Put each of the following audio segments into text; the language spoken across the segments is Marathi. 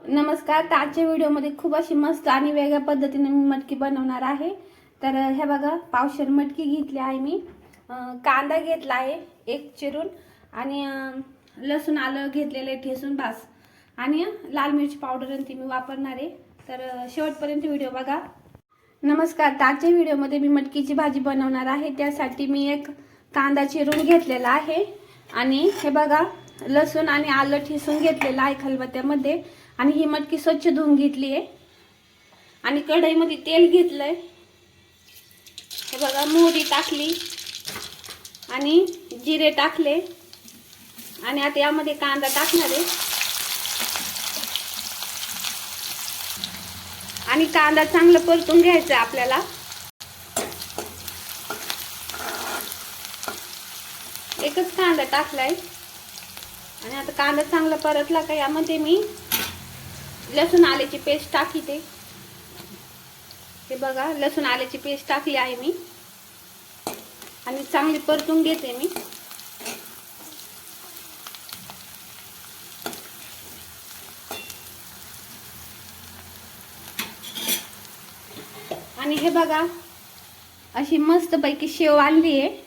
नमस्कार. तर आजच्या व्हिडिओमध्ये खूप अशी मस्त आणि वेगळ्या पद्धतीने मी मटकी बनवणार आहे. तर हे बघा, पावशेर मटकी घेतली आहे मी. कांदा घेतला आहे एक चिरून आणि लसूण आलं घेतलेले ठेसून बास, आणि लाल मिरची पावडर ती मी वापरणार आहे. तर शेवटपर्यंत व्हिडिओ बघा. नमस्कार. तर आजच्या व्हिडिओमध्ये मी मटकीची भाजी बनवणार आहे. त्यासाठी मी एक कांदा चिरून घेतलेला आहे आणि हे बघा, लसूण आणि आलं ठेसून घेतलेलं आहे खलबत्त्यामध्ये. आणि ही मटकी स्वच्छ धुवून घेतली आहे आणि कढईमध्ये तेल घेतलंय. हे बघा, मोहरी टाकली आणि जिरे टाकले आणि आता यामध्ये कांदा टाकणार आहे आणि कांदा चांगला परतून घ्यायचा आपल्याला. एकच कांदा टाकलाय आणि आता कांदा चांगला परतला का यामध्ये मी लसूण आल्याची पेस्ट टाकते. हे बघा, लसूण आल्याची पेस्ट टाकली आहे मी आणि चांगली परतून घेते मी. आणि हे बघा, अशी मस्त पैकी शेव आणली आहे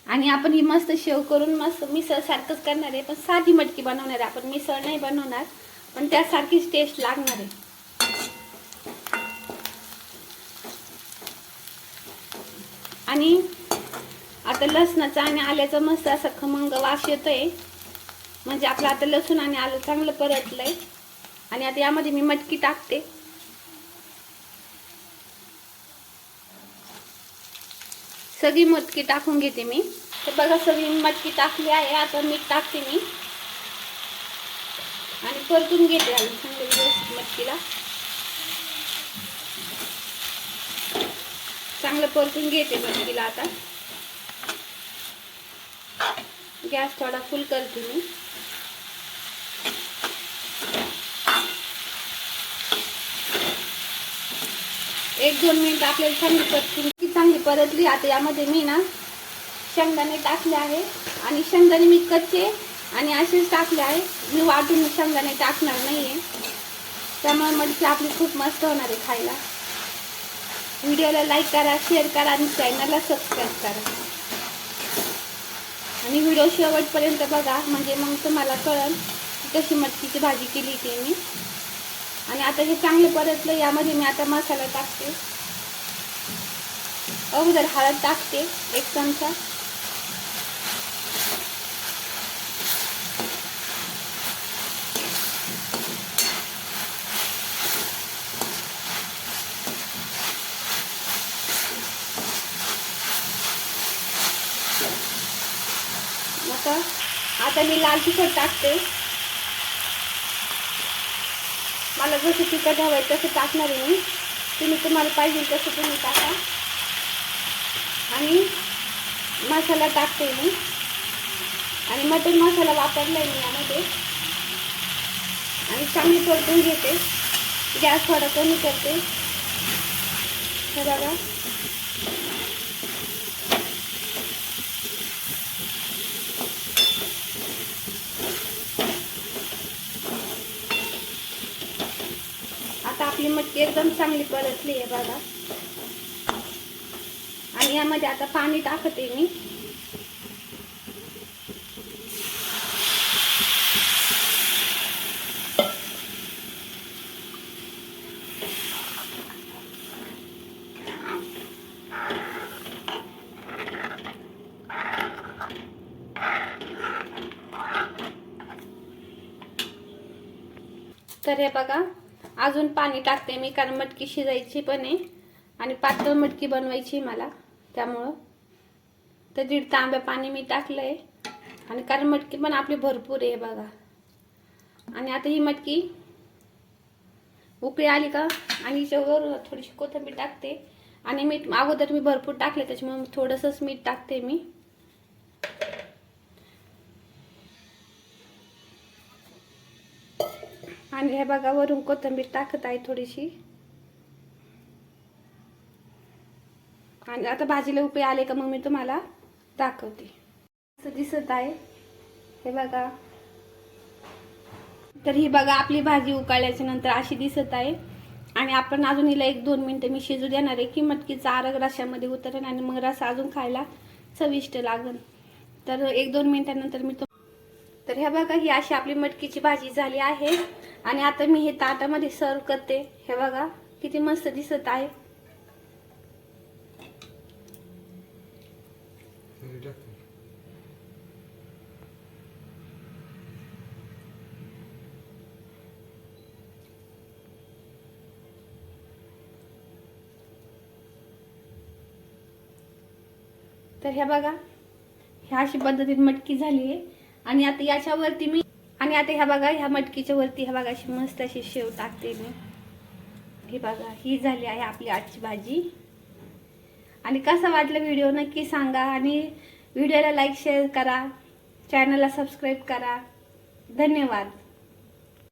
आणि आपण ही मस्त शेव करून मस्त मिसळ सारखंच करणार आहे, पण साधी मटकी बनवणार आहे आपण. मिसळ नाही बनवणार, पण त्यासारखीच टेस्ट लागणार आहे. आणि आता लसणाचा आणि आल्याचा मस्त असा खमंग वास येतोय, म्हणजे आपलं आता लसूण आणि आलं चांगलं परतलंय. आणि आता यामध्ये मी मटकी टाकते. सगळी मटकी टाकून घेते मी. तर बघा, सगळी मटकी टाकली आहे. आता मीठ टाकते मी आणि परतून घेते चांगलं व्यवस्थित मटकीला. चांगलं परतून घेते मटकीला. आता गॅस थोडा फुल करते मी. एक दोन मिनिट आपल्याला चांगली परतली. आता यामध्ये मी ना शेंगदाणे टाकले आहे आणि शेंगदाणे मी कच्चे आणि असेच टाकले आहे. मी वाटून शेंगदाणे टाकणार नाहीये, त्यामुळे मटकी आपली खूप मस्त होणार आहे खायला. व्हिडिओला लाईक करा, शेअर करा आणि चॅनलला सबस्क्राईब करा आणि व्हिडिओ शेवटपर्यंत बघा, म्हणजे मग तुम्हाला कळेल कशी मटकीची भाजी केली ती मी. आणि आता हे चांगले परतलं. यामध्ये मी आता मसाला टाकते. अगोदर हळद टाकते 1 चमचा. आता मी लाल तिखट टाकते. मला जसं तिखट हवं आहे तसं टाकणार आहे मी. तुम्हाला पाहिजे तसं तुम्ही टाका. आणि मसाला टाकते मी आणि मटन मसाला वापरला आहे मी यामध्ये. आणि चांगली परतून घेते. गॅस थोडा कमी करते. हे बघा, आता आपली मटकी एकदम चांगली परतली आहे बघा. आणि यामध्ये आता पाणी टाकते मी. तर हे बघा, अजून पाणी टाकते मी, कारण मटकी शिजायची पण आहे आणि पातळ मटकी बनवायची मला, त्यामुळं. तर 1.5 तांब्या पाणी मी टाकलंय आणि कारण मटकी पण आपली भरपूर आहे बघा. आणि आता ही मटकी उकळी आली का आणि याच्यावर थोडीशी कोथिंबीर टाकते आणि मीठ अगोदर मी भरपूर टाकले, त्याच्यामुळे थोडंसंच मीठ टाकते मी. आणि हे बघा, वरून कोथिंबीर टाकत आहे थोडीशी. आणि आता भाजीला उकळी आले का मग मी तुम्हाला दाखवते. असं दिसत आहे हे बघा. तर ही बघा आपली भाजी उकळल्याच्या नंतर अशी दिसत आहे आणि आपण अजून हिला 1-2 मिनिटं मी शिजू देणार आहे की मटकीचा आरग रश्यामध्ये उतरेल आणि मग रस्सा अजून खायला चविष्ट लागेल. तर 1-2 मिनिटांनंतर मी तर हे बघा ही अशी आपली मटकीची भाजी झाली आहे आणि आता मी हे ताटामध्ये सर्व करते. हे बघा किती मस्त दिसत आहे. तर हे बघा ह्या अशी पद्धतीने मटकी झाली आहे आणि आता याच्यावरती मी ह्या बघा ह्या मटकीच्या वरती ह्या बघा अशी मस्त अशी शेव टाकते मी. हे बघा ही झाली आहे आपली आजची भाजी. आणि कसा वाटला व्हिडिओ नक्की सांगा आणि व्हिडिओला लाईक शेअर करा, चॅनलला सबस्क्राईब करा. धन्यवाद.